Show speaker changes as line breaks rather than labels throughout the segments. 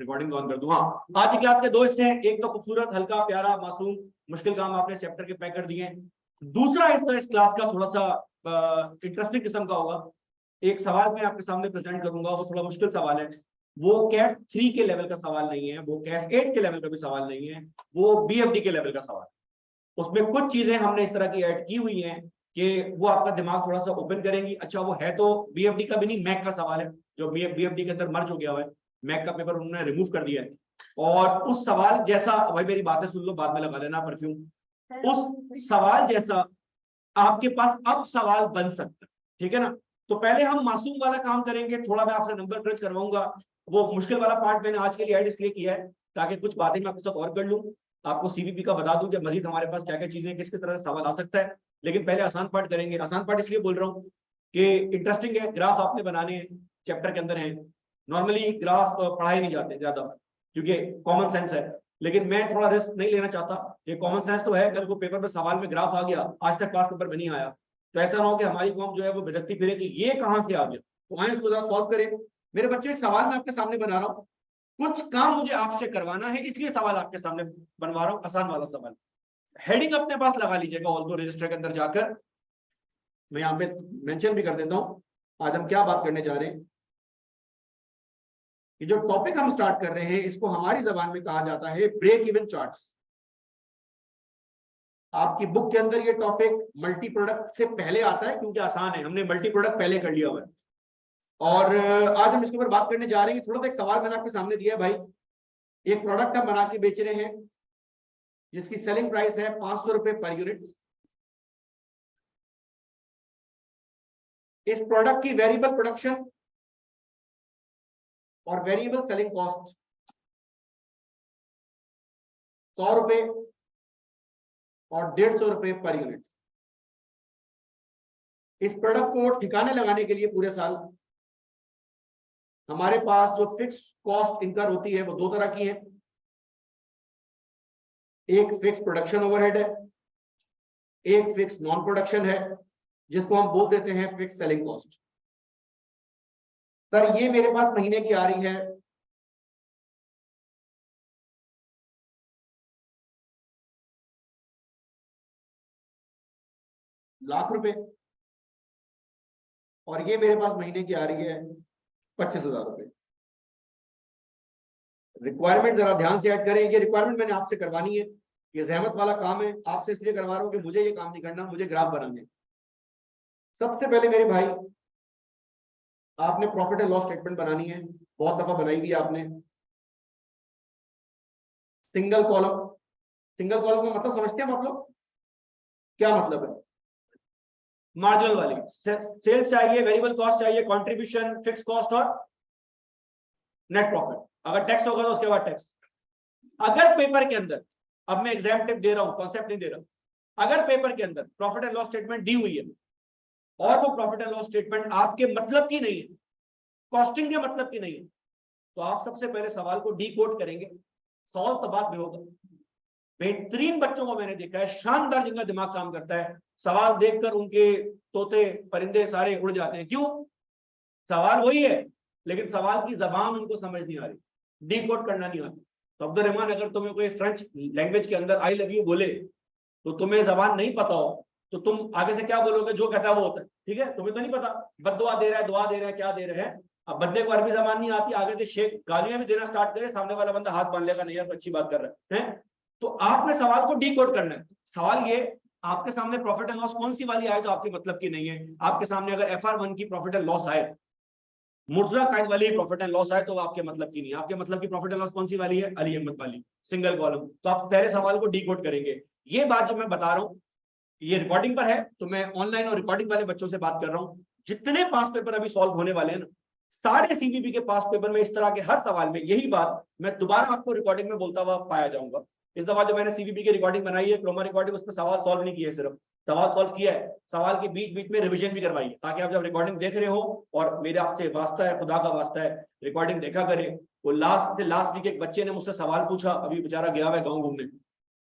Recording on कर दूं। हाँ, आज की क्लास के दो हिस्से हैं, एक तो खूबसूरत हल्का प्यारा मासूम मुश्किल काम आपने चैप्टर के पैक कर दिए हैं। दूसरा हिस्सा इस क्लास का थोड़ा सा इंटरेस्टिंग किस्म का होगा। एक सवाल मैं आपके सामने प्रेजेंट करूंगा, वो थोड़ा मुश्किल सवाल है। वो कैफ 3 के लेवल का सवाल नहीं है, वो कैफ 8 के लेवल का भी सवाल नहीं है, वो बीएफडी के लेवल का सवाल। उसमें कुछ चीजें हमने इस तरह की ऐड की हुई हैं कि वो आपका दिमाग थोड़ा सा ओपन करेंगी। अच्छा, वो है तो बीएफडी का भी नहीं, मैक का सवाल है, जो बीएफडी के अंदर मर्ज हो गया हुआ है। मैक का पेपर उन्होंने रिमूव कर दिया है। और उस सवाल जैसा, भाई मेरी बातें सुन लो, बाद में लगा लेना परफ्यूम। उस सवाल जैसा आपके पास अब सवाल बन सकता है, ठीक है ना। तो पहले हम मासूम वाला काम करेंगे, थोड़ा मैं आपसे नंबर क्रंच करवाऊंगा। वो मुश्किल वाला पार्ट मैंने आज के लिए ऐड इसलिए किया है ताकि कुछ बातें मैं आपके साथ और कर लूं, आपको सीवीपी का बता दूं कि मजीद हमारे पास क्या क्या चीजें, किस किस तरह से सवाल आ सकता है। लेकिन पहले आसान पार्ट करेंगे। आसान पार्ट इसलिए बोल रहा हूँ कि इंटरेस्टिंग है, ग्राफ आपने बनाने चैप्टर के अंदर है। नॉर्मली ग्राफ पढ़ाए नहीं जाते ज्यादा क्योंकि कॉमन सेंस है, लेकिन मैं थोड़ा रिस्क नहीं लेना चाहता। ये कॉमन सेंस तो है, कल को पेपर में सवाल में ग्राफ आ गया, आज तक पास पेपर में नहीं आया, तो ऐसा ना हो कि हमारी कौम जो है वो भटकती फिरे कि ये कहां से आ गया। तो आए इसको जरा सॉल्व करें। मेरे बच्चों, एक सवाल मैं आपके सामने बना रहा हूँ, कुछ काम मुझे आपसे करवाना है, इसलिए सवाल आपके सामने बनवा रहा हूँ। आसान वाला सवाल, हेडिंग अपने पास लगा लीजिएगा ऑल को रजिस्टर के अंदर जाकर। मैं यहाँ पे मेंशन भी कर देता हूँ आज हम क्या बात करने जा रहे हैं। ये जो टॉपिक हम स्टार्ट कर रहे हैं, इसको हमारी जबान में कहा जाता है ब्रेक इवन चार्ट्स। आपकी बुक के अंदर ये टॉपिक मल्टी प्रोडक्ट से पहले आता है क्योंकि आसान है, हमने मल्टी प्रोडक्ट पहले कर लिया हुआ है। और आज हम इसके ऊपर बात करने जा रहे हैं। थोड़ा सा एक सवाल मैंने आपके सामने दिया है भाई, एक प्रोडक्ट हम बना के बेच रहे हैं जिसकी सेलिंग प्राइस है 500 रुपए पर यूनिट। इस प्रोडक्ट की वेरिएबल प्रोडक्शन और वेरिएबल सेलिंग कॉस्ट 100 रुपए और 150 रुपए पर यूनिट। इस प्रोडक्ट को ठिकाने लगाने के लिए पूरे साल हमारे पास जो फिक्स कॉस्ट इनकर होती है वो दो तरह की है। एक फिक्स प्रोडक्शन ओवरहेड है, एक फिक्स नॉन प्रोडक्शन है, जिसको हम बोल देते हैं फिक्स सेलिंग कॉस्ट। सर ये मेरे पास महीने की आ रही है ₹1,00,000 और ये मेरे पास महीने की आ रही है 25,000 रुपए। रिक्वायरमेंट जरा ध्यान से ऐड करें। ये रिक्वायरमेंट मैंने आपसे करवानी है, ये जहमत वाला काम है, आपसे इसलिए करवा रहा हूं कि मुझे ये काम नहीं करना, मुझे ग्राफ बनाने। सबसे पहले मेरे भाई, आपने प्रॉफिट एंड लॉस स्टेटमेंट बनानी है, बहुत दफा बनाई भी आपने। सिंगल कॉलम, सिंगल कॉलम का मतलब समझते हैं आप लोग, क्या मतलब है? मार्जिनल वाली सेल्स चाहिए, वेरिएबल कॉस्ट चाहिए, कंट्रीब्यूशन, फिक्स कॉस्ट और नेट प्रॉफिट। अगर टैक्स होगा तो उसके बाद टैक्स। अगर पेपर के अंदर, अब मैं एग्जाम टिप दे रहा हूं, कॉन्सेप्ट नहीं दे रहा, अगर पेपर के अंदर प्रॉफिट एंड लॉस स्टेटमेंट दी हुई है और वो प्रॉफिट एंड लॉस स्टेटमेंट आपके मतलब की नहीं है, कॉस्टिंग के मतलब की नहीं है, तो आप सबसे पहले सवाल को डीकोड करेंगे। सॉल्व तो बाद में होगा। बेहतरीन बच्चों को मैंने देखा है, शानदार, जिनका दिमाग काम करता है, सवाल देखकर उनके तोते परिंदे सारे उड़ जाते हैं। क्यों? सवाल वही है लेकिन सवाल की जबान उनको समझ नहीं आ रही, डीकोड करना नहीं आता। तो अब्दुल रहमान, अगर तुम्हें कोई फ्रेंच लैंग्वेज के अंदर आई लव यू बोले तो तुम्हें जबान नहीं पता हो तो तुम आगे से क्या बोलोगे? जो कहता है वो होता है। ठीक है, तुम्हें तो नहीं पता बद्दुआ दे रहा है, दुआ दे रहा है, क्या दे रहे हैं। अब बंदे को अरबी जबान नहीं आती, आगे से शेख गालियां भी देना स्टार्ट करे, सामने वाला बंदा हाथ बांध लेगा, नहीं यार अच्छी बात कर रहा है। तो आपने सवाल को डीकोड करना है। सवाल ये, आपके सामने प्रॉफिट एंड लॉस कौन सी वाली आए तो आपके मतलब की नहीं है। आपके सामने अगर FR1 की प्रॉफिट एंड लॉस आए, मुर्जा कायद वाली प्रॉफिट एंड लॉस आए, तो आपके मतलब की नहीं। आपके मतलब की प्रॉफिट एंड लॉस कौन सी वाली है? अली अहमद वाली, सिंगल कॉलम। तो आप पहले सवाल को डीकोड करेंगे। ये बात जो मैं बता रहा हूं ये रिकॉर्डिंग पर है, तो मैं ऑनलाइन और रिकॉर्डिंग वाले बच्चों से बात कर रहा हूं। जितने पास पेपर अभी सॉल्व होने वाले हैं ना, सारे सीबीपी के पास पेपर में इस तरह के हर सवाल में यही बात मैं दोबारा आपको रिकॉर्डिंग में बोलता हुआ पाया जाऊंगा। इस दफा जो मैंने सीबीपी की रिकॉर्डिंग बनाई है, क्रोमा रिकॉर्डिंग, उसमें सवाल सॉल्व नहीं किए, सिर्फ सवाल सॉल्व किया है, सवाल के बीच बीच में रिवीजन भी करवाई है, ताकि आप जब रिकॉर्डिंग देख रहे हो, और मेरे आपसे वास्ता है, खुदा का वास्ता है, रिकॉर्डिंग देखा करे। वो लास्ट वीक एक बच्चे ने मुझसे सवाल पूछा, अभी बेचारा गया हुआ है गाँव घूमने,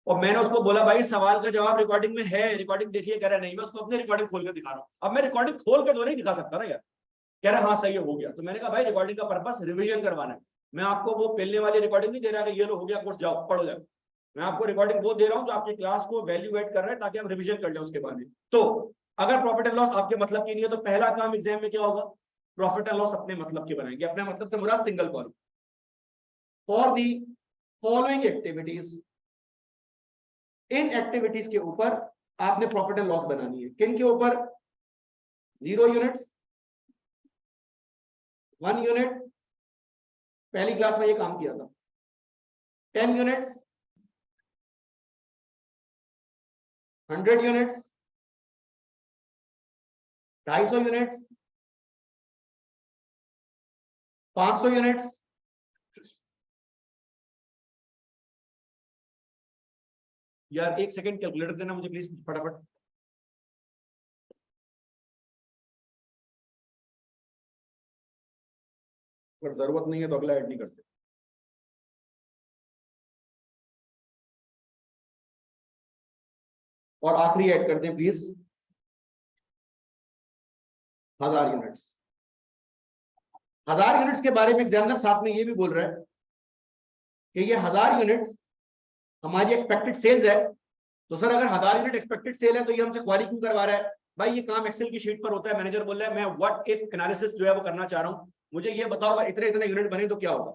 और मैंने उसको बोला भाई सवाल का जवाब रिकॉर्डिंग में है, रिकॉर्डिंग देखिए। कह रहा नहीं, मैं उसको अपनी रिकॉर्डिंग खोल कर दिखा रहा हूँ। अब मैं रिकॉर्डिंग खोल के तो नहीं दिखा सकता ना यार। कह रहा हाँ सही हो गया। तो मैंने कहा भाई रिकॉर्डिंग का पर्पस रिवीजन करवाना है, मैं आपको वो पहले वाली रिकॉर्डिंग नहीं दे रहा कि ये लो हो गया कोर्स, जाओ पढ़ो जाओ। मैं आपको रिकॉर्डिंग वो दे रहा हूँ जो आपकी क्लास को वैल्यू एड कर रहा है, ताकि आप रिवीजन कर लें उसके बाद में। तो अगर प्रॉफिट एंड लॉस आपके मतलब की नहीं है, तो पहला काम एग्जाम में क्या होगा, प्रॉफिट एंड लॉस अपने मतलब के बनाएंगे। अपने मतलब से मुराद single column. For the following activities, इन एक्टिविटीज के ऊपर आपने प्रॉफिट एंड लॉस बनानी है। किन के ऊपर? 0 यूनिट्स, 1 यूनिट, पहली क्लास में ये काम किया था। 10 यूनिट्स, 100 यूनिट्स, 250 यूनिट्स, 500 यूनिट्स, यार एक सेकंड कैलकुलेटर देना मुझे प्लीज फटाफट। अगर जरूरत नहीं है तो अगला ऐड नहीं करते। और आखिरी ऐड करते हैं प्लीज 1000 यूनिट्स। 1000 यूनिट्स के बारे में एग्जामिनर साथ में ये भी बोल रहा है कि ये 1000 यूनिट्स हमारी एक्सपेक्टेड सेल्स है। तो सर अगर 1000 यूनिट एक्सपेक्टेड सेल है तो ये हमसे ख्वारी क्यों करवा रहा है? भाई ये काम एक्सेल की शीट पर होता है, मैनेजर बोल रहा है मैं व्हाट इफ एनालिसिस जो है वो करना चाह रहा हूं, मुझे ये बताओ अगर इतने इतने यूनिट बने तो क्या होगा।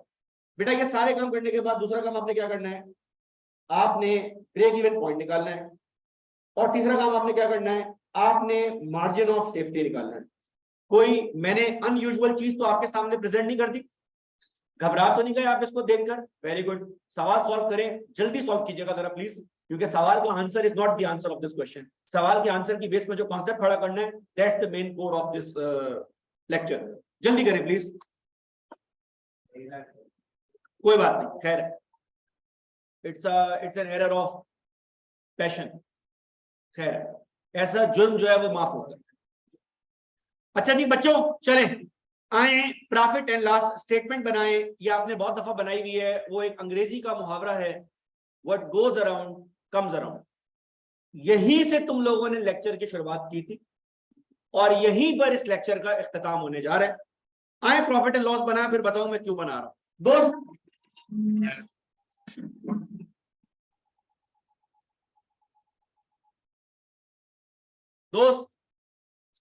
बेटा ये सारे काम करने के बाद दूसरा काम आपने क्या करना है, आपने ब्रेक इवन पॉइंट निकालना है। और तीसरा काम आपने क्या करना है, आपने मार्जिन ऑफ सेफ्टी निकालना है। कोई मैंने अनयूजुअल चीज तो आपके सामने प्रेजेंट नहीं कर दी, घबरा तो नहीं गए आप इसको देखकर? Very good. सवाल सॉल्व करें, जल्दी सॉल्व कीजिएगा जरा प्लीज, क्योंकि सवाल का answer is not the answer of this question. सवाल के आंसर की बेस में जो कॉन्सेप्ट खड़ा करना है, that's the main core of this lecture. जल्दी करें प्लीज। कोई बात नहीं, खैर it's an error of passion. खैर ऐसा जुर्म जो है वो माफ होता है। अच्छा जी बच्चों, चलें आए प्रॉफिट एंड लॉस स्टेटमेंट बनाए। ये आपने बहुत दफा बनाई हुई है। वो एक अंग्रेजी का मुहावरा है, what goes around comes around. यहीं से तुम लोगों ने लेक्चर की शुरुआत की थी और यहीं पर इस लेक्चर का इख्तिताम होने जा रहा है। आए प्रॉफिट एंड लॉस बनाया, फिर बताऊं मैं क्यों बना रहा हूं। दोस्त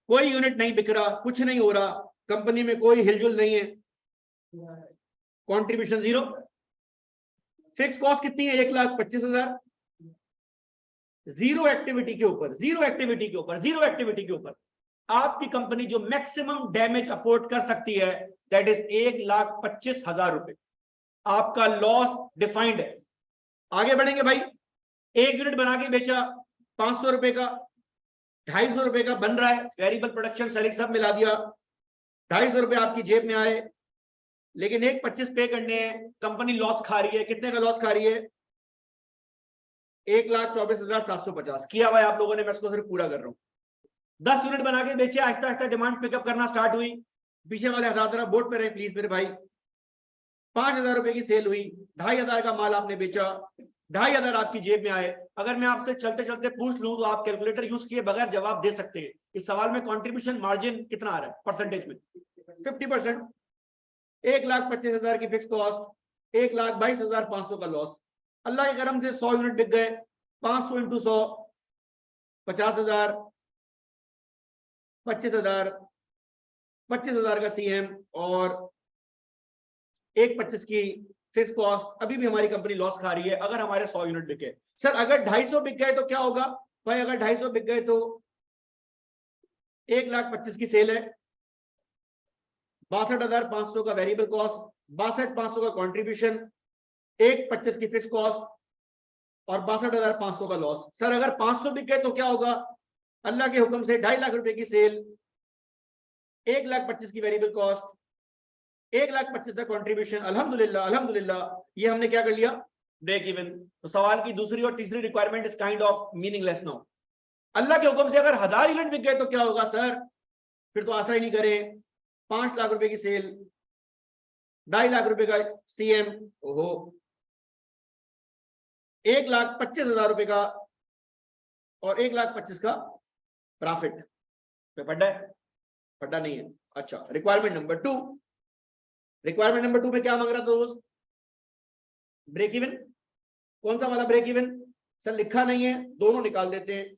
कोई यूनिट नहीं बिक रहा, कुछ नहीं हो रहा, कंपनी में कोई हिलजुल नहीं है, कंट्रीब्यूशन 0, फिक्स कॉस्ट कितनी है 1,25,000। जीरो एक्टिविटी के ऊपर, जीरो एक्टिविटी के ऊपर, जीरो एक्टिविटी के ऊपर आपकी कंपनी जो मैक्सिमम डैमेज अफोर्ड कर सकती है दैट इज 1,25,000 रुपए। आपका लॉस डिफाइंड है। आगे बढ़ेंगे भाई। एक यूनिट बना के बेचा 500 रुपए का, 250 रुपए का बन रहा है, वेरिएबल प्रोडक्शन सेलिंग सब मिला दिया, 250 रुपए आपकी जेब में आए, लेकिन 1,25 पे करने हैं, कंपनी लॉस खा रही है। कितने का लॉस खा रही है? 1,24,750 किया हुआ है आप लोगों ने, मैं इसको सिर्फ पूरा कर रहा हूं। 10 यूनिट बना के बेचे, आहिस्ता आहिस्ता डिमांड पिकअप करना स्टार्ट हुई। पीछे वाले 1000 तरह बोर्ड पे रहे प्लीज मेरे भाई। 5,000 रुपए की सेल हुई, 2,500 का माल आपने बेचा, 2,500 आपकी जेब में आए। अगर मैं आपसे चलते चलते पूछ लूं तो आप कैलकुलेटर यूज किए बगैर जवाब दे सकते हैं। इस सवाल में कंट्रीब्यूशन मार्जिन कितना आ रहा है परसेंटेज में? 50%। 1,25,000 की फिक्स कॉस्ट, 1,22,500 का लॉस। अल्लाह के करम से 100 यूनिट बिक गए, 500 इंटू 100 50,000, 25,000, 25,000 का सीएम और 1,25 की फिक्स कॉस्ट। अभी भी हमारी कंपनी लॉस खा रही है अगर हमारे 100 यूनिट बिके। सर अगर 250 बिक गए तो क्या होगा? भाई अगर 250 बिक गए तो 1,25,000 की सेल है, 62,500 का वेरिएबल कॉस्ट, 62,500 का कंट्रीब्यूशन, 1,25 की फिक्स कॉस्ट और 62,500 का लॉस। सर अगर 500 बिक गए तो क्या होगा? अल्लाह के हुक्म से 2.5 लाख रुपए की सेल, 1,25,000 की वेरिएबल कॉस्ट, 1,25,000 का कंट्रीब्यूशन। अल्हम्दुलिल्लाह अल्हम्दुलिल्लाह ये हमने क्या कर लिया? Break even. तो सवाल की दूसरी और तीसरी requirement is kind of meaningless now. Allah के हुक्म से अगर 1000 यूनिट बिक गए तो क्या होगा? सर फिर तो आसरा ही नहीं करें। 5 लाख रुपए की सेल, 2.5 लाख रुपए का सीएम, ओहो, 1,25,000 रुपए का और 1,25,000 का प्रॉफिट। पढ़ा है? पढ़ा नहीं है? अच्छा, रिक्वायरमेंट नंबर 2, रिक्वायरमेंट नंबर 2 में क्या मांग रहा था दोस्त? Break even. कौन सा वाला ब्रेक इवन? सर लिखा नहीं है, दोनों निकाल देते हैं।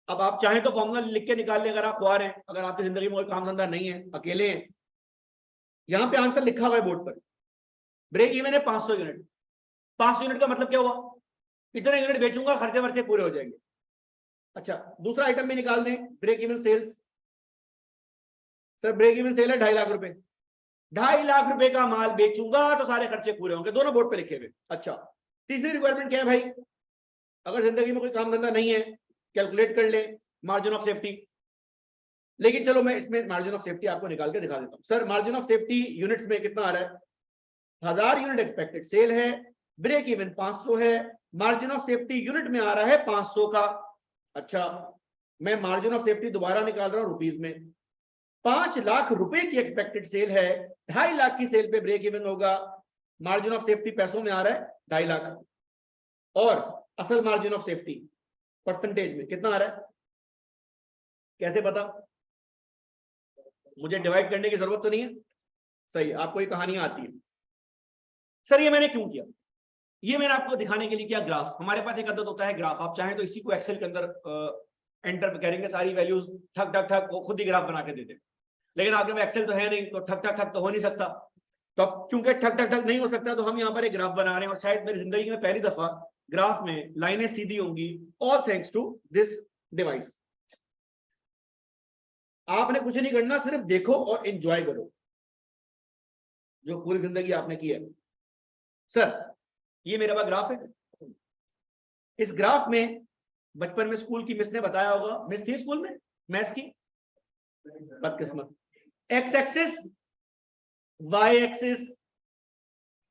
अब आप चाहें तो फॉर्मूला लिख के निकाल लें, अगर आप खुआर हैं, अगर आपकी जिंदगी में कोई काम धंधा नहीं है, अकेले हैं। यहां पे आंसर लिखा हुआ है बोर्ड पर, ब्रेक इवन है 500 यूनिट। 500 यूनिट का मतलब क्या हुआ? इतने यूनिट बेचूंगा, खर्चे वर्चे पूरे हो जाएंगे। अच्छा, दूसरा आइटम भी निकाल दें, break even sales. Sir break even sale है 2.5 लाख रुपए। 2.5 लाख रुपए का माल बेचूंगा तो सारे खर्चे पूरे होंगे, दोनों बोर्ड पे लिखे हुए। अच्छा, तीसरी रिक्वायरमेंट क्या है भाई? अगर जिंदगी में कोई काम धंधा नहीं है, कैलकुलेट कर ले मार्जिन ऑफ सेफ्टी। लेकिन चलो मैं इसमें मार्जिन ऑफ सेफ्टी आपको निकाल के दिखा देता हूं। Sir margin of safety units में कितना आ रहा है? 1000 यूनिट एक्सपेक्टेड सेल है, ब्रेक इवन 500 है, मार्जिन ऑफ सेफ्टी यूनिट में आ रहा है 500 का। अच्छा, मैं मार्जिन ऑफ सेफ्टी दोबारा निकाल रहा हूं रुपीज में। 5 लाख रुपए की एक्सपेक्टेड सेल है, 2.5 लाख की सेल पे ब्रेक इवन होगा। मार्जिन ऑफ सेफ्टी पैसों में आ रहा है 2.5 लाख, और असल मार्जिन ऑफ सेफ्टी परसेंटेज में कितना आ रहा है? कैसे पता? मुझे डिवाइड करने की जरूरत तो नहीं है। सही, आपको ये कहानियां आती है। सर ये मैंने क्यों किया? ये मैंने आपको दिखाने के लिए किया ग्राफ। हमारे पास एक आदत होता है ग्राफ, आप चाहें तो इसी को एक्सेल के अंदर एंटर करेंगे, सारी वैल्यूज ठक ठक ठक वो खुद ही ग्राफ बना के देते। लेकिन आपके में एक्सेल तो है नहीं, तो ठक ठक ठक तो हो नहीं सकता। तो अब चूंकि ठक ठक ठक नहीं हो सकता, तो हम यहाँ पर एक ग्राफ बना रहे हैं, और शायद मेरी जिंदगी में पहली दफा ग्राफ में लाइनें सीधी होंगी, all thanks to this device. आपने कुछ नहीं करना, सिर्फ देखो और एंजॉय करो जो पूरी जिंदगी आपने की है। सर ये मेरे पास ग्राफ है। इस ग्राफ में बचपन में स्कूल की मिस ने बताया होगा, मिस थी स्कूल में मैथ्स की, बदकिस्मत। एक्स एक्सिस, वाई एक्सिस,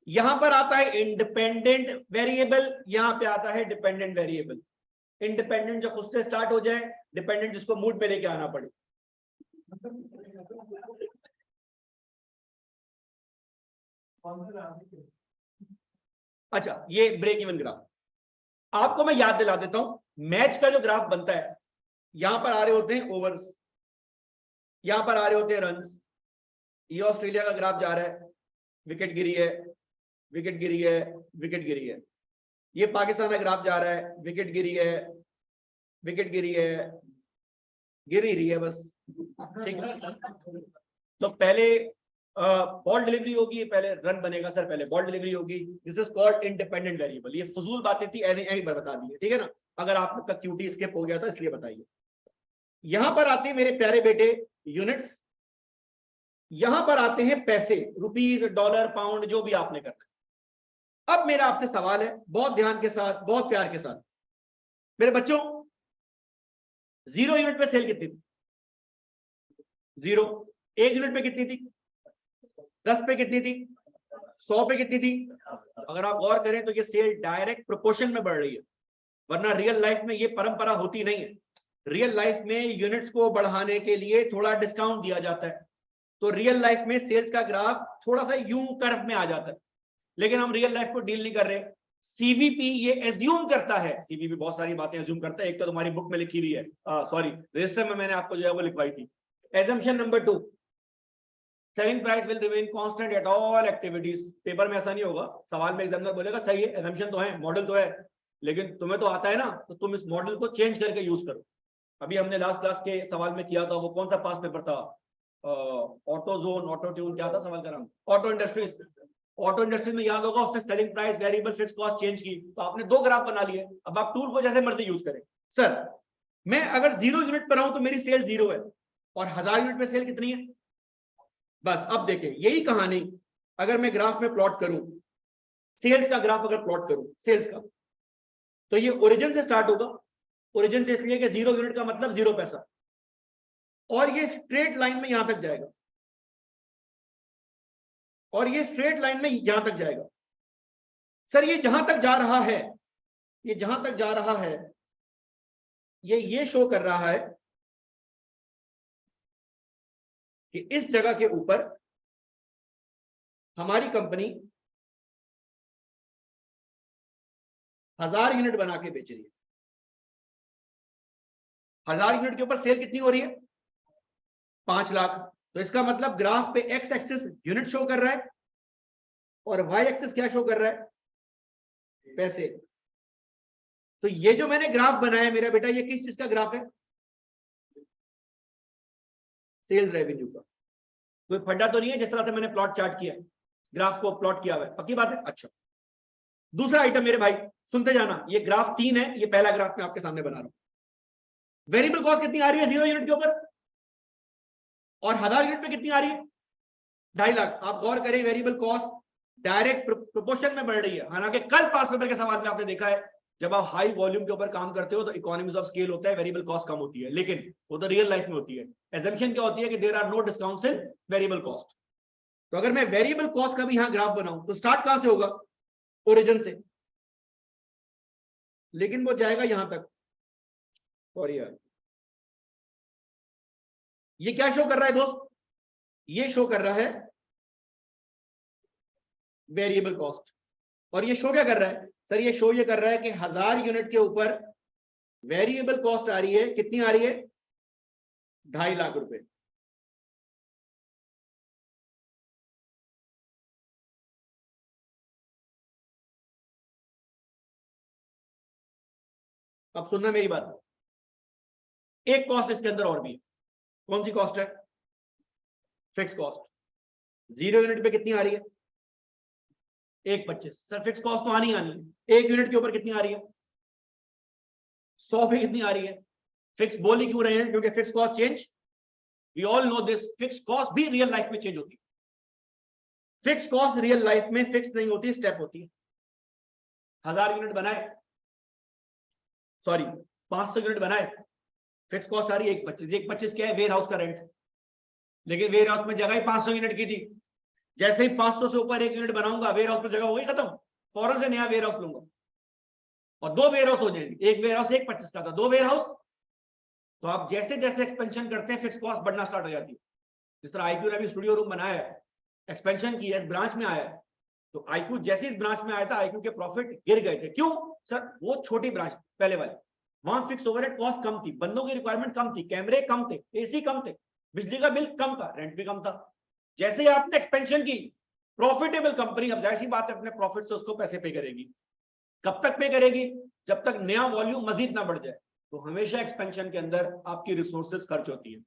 यहां पर आता है इंडिपेंडेंट वेरिएबल, यहां पे आता है डिपेंडेंट वेरिएबल। इंडिपेंडेंट जो खुद से स्टार्ट हो जाए, डिपेंडेंट जिसको मूड पे लेके आना पड़े। अच्छा, ये ब्रेक इवन ग्राफ आपको मैं याद दिला देता हूं। मैच का जो ग्राफ बनता है, यहां पर आ रहे होते हैं ओवर्स, यहां पर आ रहे होते हैं रन्स। ये ऑस्ट्रेलिया का ग्राफ जा रहा है, विकेट गिरी है, विकेट गिरी है, विकेट गिरी है। ये पाकिस्तान का ग्राफ जा रहा है, विकेट गिरी है, विकेट गिरी है, गिर ही रही है बस, ठीक है। तो पहले बॉल डिलीवरी होगी, पहले रन बनेगा। सर पहले बॉल डिलीवरी होगी, this is called independent variable. ये फजूल बातें थी, एक बार बता दी है, ठीक है ना। अगर आपका क्यूटी स्किप हो गया था इसलिए बताइए। यहां पर आते हैं मेरे प्यारे बेटे यूनिट्स, यहां पर आते हैं पैसे, रुपीज, डॉलर, पाउंड, जो भी आपने करना है। अब मेरा आपसे सवाल है, बहुत ध्यान के साथ, बहुत प्यार के साथ, मेरे बच्चों, 0 यूनिट पे सेल कितनी थी? 0। 1 यूनिट पे कितनी थी? 10 पे कितनी थी? 100 पे कितनी थी? अगर आप गौर करें तो ये सेल डायरेक्ट प्रोपोर्शन में बढ़ रही है, वरना रियल लाइफ में ये परंपरा होती नहीं है। रियल लाइफ में यूनिट्स को बढ़ाने के लिए थोड़ा डिस्काउंट दिया जाता है, तो रियल लाइफ में सेल्स का ग्राफ थोड़ा सा यूं कर्व में आ जाता है। लेकिन हम रियल लाइफ को डील नहीं कर रहे। सीवीपी ये एज्यूम करता है, सीवीपी बहुत सारी बातें एज्यूम करता है, एक तो तुम्हारी बुक में लिखी हुई है, सॉरी रजिस्टर में मैंने आपको जो है वो लिखवाई थी। Assumption number 2, selling price will remain constant at all activities. Paper में ऐसा नहीं होगा, सवाल में एग्जामिनर बोलेगा सही है, एजम्पशन तो है, मॉडल तो है, लेकिन तुम्हें तो आता है ना, तो तुम इस मॉडल को चेंज करके यूज करो। अभी हमने लास्ट क्लास के सवाल में किया था, वो कौन सा पास पेपर था? ऑटो जोन, ऑटो ट्यून, क्या था सवाल का नाम? Auto industries. ऑटो इंडस्ट्री में याद होगा उसने selling price, variable, fix cost change की, तो आपने 2 ग्राफ बना लिए। अब आप टूल को जैसे मर्जी यूज करें। सर मैं अगर 0 यूनिट पर हूं तो मेरी सेल 0 है, और 1000 यूनिट पे सेल कितनी है? बस अब देखें यही कहानी, अगर मैं ग्राफ में प्लॉट करूं, सेल्स का ग्राफ अगर प्लॉट करूं सेल्स का, तो ये ओरिजिन से स्टार्ट होगा। ओरिजिन से इसलिए कि 0 यूनिट का मतलब 0 पैसा, और ये स्ट्रेट लाइन में यहां तक जाएगा, और ये स्ट्रेट लाइन में यहां तक जाएगा। सर ये जहां तक जा रहा है, ये जहां तक जा रहा है, ये शो कर रहा है कि इस जगह के ऊपर हमारी कंपनी 1000 यूनिट बना के बेच रही है। 1000 यूनिट के ऊपर सेल कितनी हो रही है? 5 लाख। तो इसका मतलब ग्राफ पे एक्स एक्सिस यूनिट शो कर रहा है, और वाई एक्सिस क्या शो कर रहा है? पैसे। तो ये जो मैंने ग्राफ बनाया मेरा बेटा, ये किस चीज का ग्राफ है? सेल्स रेवेन्यू का। कोई फड्डा तो नहीं है जिस तरह से मैंने प्लॉट चार्ट किया, ग्राफ को प्लॉट किया हुआ है? पक्की बात है? अच्छा, दूसरा आइटम मेरे भाई सुनते जाना, ये ग्राफ 3 है, ये पहला ग्राफ मैं आपके सामने बना रहा हूं। वेरिएबल कॉस्ट कितनी आ रही है 0 यूनिट के ऊपर, और 1000 यूनिट पे कितनी आ रही है? 2.5 लाख। आप गौर करें, वेरिएबल कॉस्ट डायरेक्ट प्रोपोर्शन में बढ़ रही है। हालांकि कल पास पेपर के सवाल में आपने देखा है, जब आप हाई वॉल्यूम के ऊपर काम करते हो तो इकोनॉमीज ऑफ स्केल होता है, वेरिएबल कॉस्ट कम होती है, लेकिन वो तो रियल लाइफ में होती है। एजम्पशन क्या होती है कि there are no discounts in variable cost. तो अगर मैं वेरिएबल कॉस्ट का भी यहां ग्राफ बनाऊं तो स्टार्ट कहां से होगा? ओरिजिन से, लेकिन वो जाएगा यहां तक। और ये क्या शो कर रहा है दोस्त? ये शो कर रहा है वेरिएबल कॉस्ट। और ये शो क्या कर रहा है सर? ये शो ये कर रहा है कि 1000 यूनिट के ऊपर वेरिएबल कॉस्ट आ रही है, कितनी आ रही है? 2.5 लाख रुपए। अब सुनना मेरी बात, एक कॉस्ट इसके अंदर और भी है। कौन सी कॉस्ट है? Fix cost. 0 यूनिट पे कितनी आ रही है? 1.25। सर फिक्स कॉस्ट तो आनी आनी है। 1 यूनिट के ऊपर कितनी आ रही है? 100 पे कितनी आ रही है? फिक्स बोल ही क्यों रहे हैं? क्योंकि fix cost change, we all know this, fix cost भी रियल लाइफ में चेंज होती है। फिक्स कॉस्ट रियल लाइफ में फिक्स नहीं होती, स्टेप होती है। 1000 यूनिट बनाए, सॉरी 500 यूनिट बनाए, फिक्स कॉस्ट आ रही है 1.25। 1.25 क्या है? वेयर हाउस का रेंट। लेकिन वेयर हाउस में जगह ही 500 यूनिट की थी। जैसे ही 500 से ऊपर 1 यूनिट बनाऊंगा, वेयर हाउस में जगह हो गई खत्म, फौरन से नया वेयर हाउस लूंगा और 2 वेयर हाउस हो जाएंगे। एक वेयर हाउस 1.25 का था, 2 वेयर हाउस। तो आप जैसे जैसे एक्सपेंशन करते हैं फिक्स कॉस्ट बढ़ना स्टार्ट हो जाती है। जिस तरह आईक्यू ने भी स्टूडियो रूम बनाया है, एक्सपेंशन की है, इस ब्रांच में आया है, तो आईक्यू जैसे इस ब्रांच में आया था आईक्यू के प्रॉफिट गिर गए थे। क्यों सर? वो छोटी ब्रांच पहले वाली, वहां फिक्स ओवरहेड कॉस्ट कम थी, बंदों की रिक्वायरमेंट कम थी, कैमरे कम थे, एसी कम थे, बिजली का बिल कम था, रेंट भी कम था। जैसे ही आपने एक्सपेंशन की, प्रॉफिटेबल कंपनी, अब जाहिर सी बात है अपने प्रॉफिट से उसको पैसे पे करेगी। कब तक पे करेगी? जब तक नया वॉल्यूम मजीद ना बढ़ जाए। तो हमेशा एक्सपेंशन के अंदर आपकी रिसोर्सेज खर्च होती है।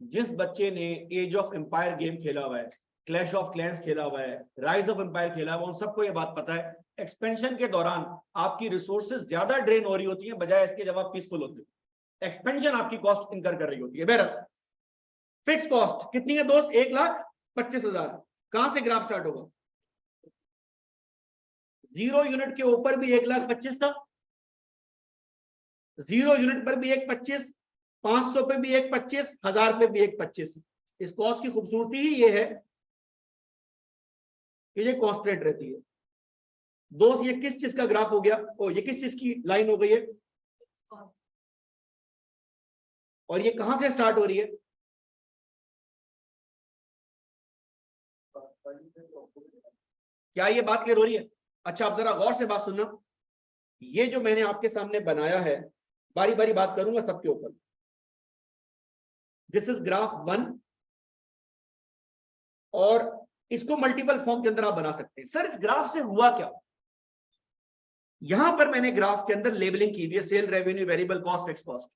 जिस बच्चे ने एज ऑफ एम्पायर गेम खेला हुआ है, क्लैश ऑफ क्लैंस खेला हुआ है, राइज ऑफ एम्पायर खेला हुआ है, उन सबको ये बात पता है, एक्सपेंशन के दौरान आपकी रिसोर्सेज ज्यादा ड्रेन हो रही होती है बजाय इसके जब आप पीसफुल होते हो। एक्सपेंशन आपकी कॉस्ट इनकर कर रही होती है। बहरहाल फिक्स कॉस्ट कितनी है दोस्त? 1,25,000। कहां से ग्राफ स्टार्ट होगा? 0 यूनिट के ऊपर भी 1,25,000 था, 0 यूनिट पर भी 1.25, 500 पे भी 1.25, 1000 पे भी 1.25। इस कॉस्ट की खूबसूरती ही ये है कि ये कॉन्स्टेंट रहती है। दोस्त ये किस चीज का ग्राफ हो गया? ओ ये किस चीज की लाइन हो गई है? और ये कहां से स्टार्ट हो रही है? क्या ये बात क्लियर हो रही है? अच्छा आप जरा गौर से बात सुनना, ये जो मैंने आपके सामने बनाया है, बारी बारी बात करूंगा सबके ऊपर। दिस इज ग्राफ 1 और इसको मल्टीपल फॉर्म के अंदर आप बना सकते हैं। सर इस ग्राफ से हुआ क्या? यहां पर मैंने ग्राफ के अंदर लेबलिंग की हुई है, sale revenue, variable cost, fix cost.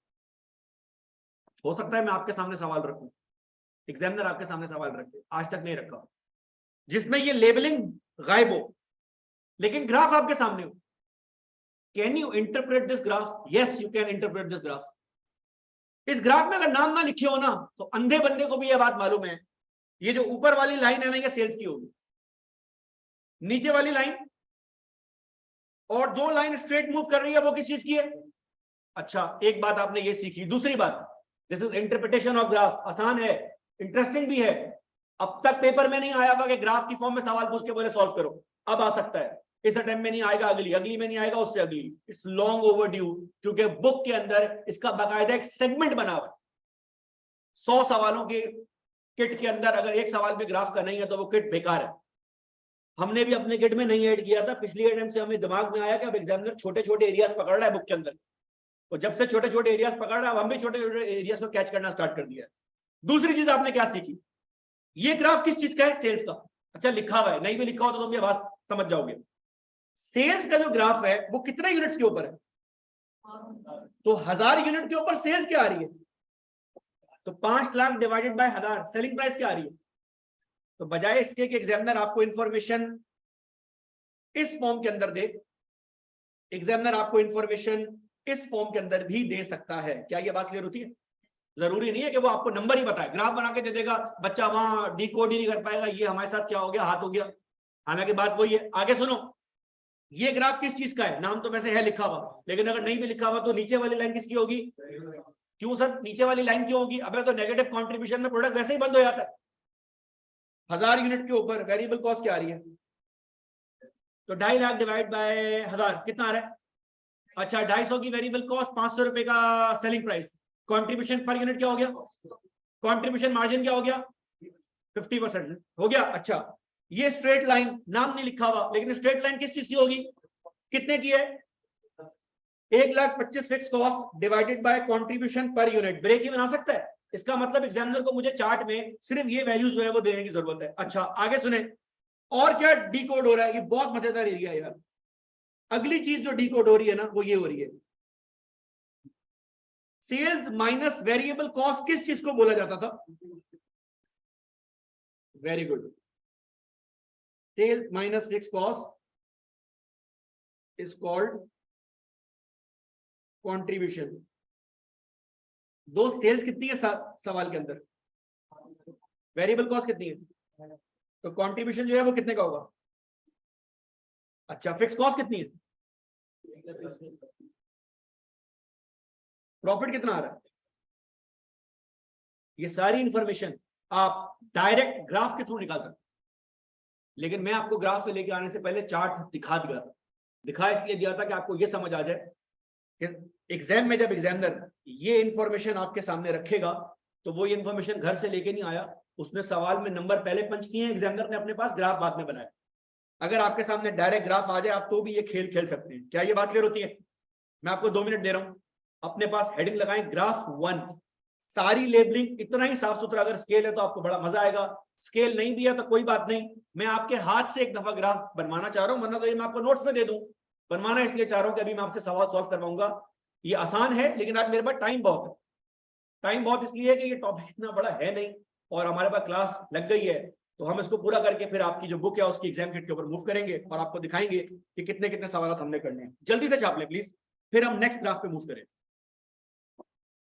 हो सकता है मैं आपके सामने सवाल रखूं, एग्जामिनर आपके सामने सवाल रखे, आज तक नहीं रखा, जिसमें ये लेबलिंग गायब हो लेकिन ग्राफ आपके सामने हो। Can you interpret this graph? Yes you can interpret this graph. इस ग्राफ में अगर नाम ना लिखे हो ना तो अंधे बंदे को भी यह बात मालूम है, ये जो ऊपर वाली लाइन है ना ये सेल्स की होगी, नीचे वाली लाइन और जो लाइन स्ट्रेट मूव कर रही है वो किस चीज की है? अच्छा एक बात आपने ये सीखी। दूसरी बात, this is interpretation of graph. आसान है, इंटरेस्टिंग भी है। अब तक पेपर में नहीं आया हुआ कि ग्राफ की फॉर्म में सवाल पूछ के बोले सॉल्व करो, अब आ सकता है। इस अटेम्प्ट में नहीं आएगा, अगली में नहीं आएगा, उससे अगली। इट्स लॉन्ग ओवर ड्यू, क्योंकि बुक के अंदर इसका बाकायदा एक सेगमेंट बना हुआ है। 100 सवालों के किट के अंदर अगर एक सवाल भी ग्राफ का नहीं है तो वो किट बेकार है। हमने भी अपने किट में नहीं ऐड किया था, पिछली अटेम्प्ट से हमें दिमाग में आया कि अब एग्जामिनर छोटे छोटे एरियाज पकड़ रहा है बुक के अंदर, तो जब से छोटे छोटे एरियाज पकड़ रहा है, अब हम भी छोटे छोटे एरियाज को कैच करना स्टार्ट कर दिया। दूसरी चीज आपने क्या सीखी? ये ग्राफ किस चीज का है? सेल्स का। अच्छा लिखा हुआ है, नहीं भी लिखा हो तो तुम ये बात समझ जाओगे। सेल्स का जो ग्राफ है वो कितने यूनिट्स के ऊपर है? तो 1000 यूनिट के ऊपर सेल्स क्या आ रही है? तो 5 lakh divided by 1000 selling price क्या आ रही है? तो बजाय इसके कि एग्जामिनर आपको इंफॉर्मेशन इस फॉर्म के अंदर दे, एग्जामिनर आपको इंफॉर्मेशन इस फॉर्म के अंदर भी दे सकता है। क्या ये बात क्लियर होती है? जरूरी नहीं है कि वो आपको नंबर ही बताए, ग्राफ बना के दे देगा, बच्चा वहां डिकोड ही नहीं कर पाएगा, ये हमारे साथ क्या हो गया, हाथ हो गया। हालांकि बात वही है। आगे सुनो, ये ग्राफ किस चीज का है? नाम तो वैसे है लिखा हुआ, लेकिन अगर नहीं भी लिखा हुआ तो नीचे वाली लाइन किसकी होगी? क्यों सर नीचे वाली लाइन क्यों होगी? अबे तो नेगेटिव कंट्रीब्यूशन में प्रोडक्ट वैसे ही बंद हो जाता है। 1000 यूनिट के ऊपर वेरिएबल कॉस्ट क्या आ रही है? तो 2.5 लाख डिवाइड बाय 1000 कितना आ रहा है? अच्छा, 250 की वेरिएबल कॉस्ट, 500 रुपए का selling price, contribution per unit क्या हो गया? कंट्रीब्यूशन मार्जिन क्या हो गया? 50% हो गया। अच्छा, ये स्ट्रेट लाइन, नाम नहीं लिखा हुआ, लेकिन स्ट्रेट लाइन किस चीज की होगी? कितने की है? 1,25,000 fix cost divided by contribution per unit. Break ही बना सकता है। इसका मतलब एग्जामिनर को मुझे चार्ट में सिर्फ ये वैल्यूज जो है वो देने की जरूरत है। अच्छा, आगे सुने, और क्या डीकोड हो रहा है? ये बहुत मजेदार एरिया है यार। अगली चीज जो डीकोड हो रही है ना, वो ये हो रही है, सेल्स माइनस वेरिएबल कॉस्ट किस चीज को बोला जाता था? Very good, sales minus fix cost is called contribution. दो सेल्स कितनी है सवाल के अंदर? वेरिएबल कॉस्ट कितनी है? तो कंट्रीब्यूशन जो है वो कितने का होगा? अच्छा, फिक्स कॉस्ट कितनी है? प्रॉफिट कितना आ रहा है? ये सारी इंफॉर्मेशन आप डायरेक्ट ग्राफ के थ्रू निकाल सकते, लेकिन मैं आपको ग्राफ से लेके आने से पहले चार्ट दिखा दिया था। दिखा इसलिए दिया था कि आपको ये समझ आ जाए कि एग्जाम में जब एग्जामिनर ये इंफॉर्मेशन आपके सामने रखेगा तो वो ये इंफॉर्मेशन घर से लेके नहीं आया, उसने सवाल में नंबर पहले पंच किए हैं, एग्जामिनर ने अपने पास ग्राफ बाद में बनाया। अगर आपके सामने डायरेक्ट ग्राफ आ जाए आप तो भी ये खेल खेल सकते हैं। क्या ये बात क्लियर होती है? मैं आपको 2 मिनट दे रहा हूं, अपने पास हेडिंग लगाएं ग्राफ 1, सारी लेबलिंग इतना ही साफ सुथरा, अगर स्केल है तो आपको बड़ा मजा आएगा, स्केल नहीं भी है तो कोई बात नहीं, मैं आपके हाथ से एक दफा ग्राफ बनवाना चाह रहा हूं, वरना तो ये मैं आपको नोट्स में दे दूं। बनवाना इसलिए चाह रहा हूं कि अभी मैं आपसे सवाल सॉल्व करवाऊंगा। ये आसान है, लेकिन आज मेरे पास टाइम बहुत है। टाइम बहुत इसलिए है कि ये टॉपिक इतना बड़ा है नहीं और हमारे पास क्लास लग गई है, तो हम इसको पूरा करके फिर आपकी जो बुक है उसकी एग्जाम किट के ऊपर मूव करेंगे और आपको दिखाएंगे कि कितने कितने सवाल हमने करने हैं। जल्दी से छाप लें प्लीज, फिर हम नेक्स्ट ग्राफ पे मूव करें।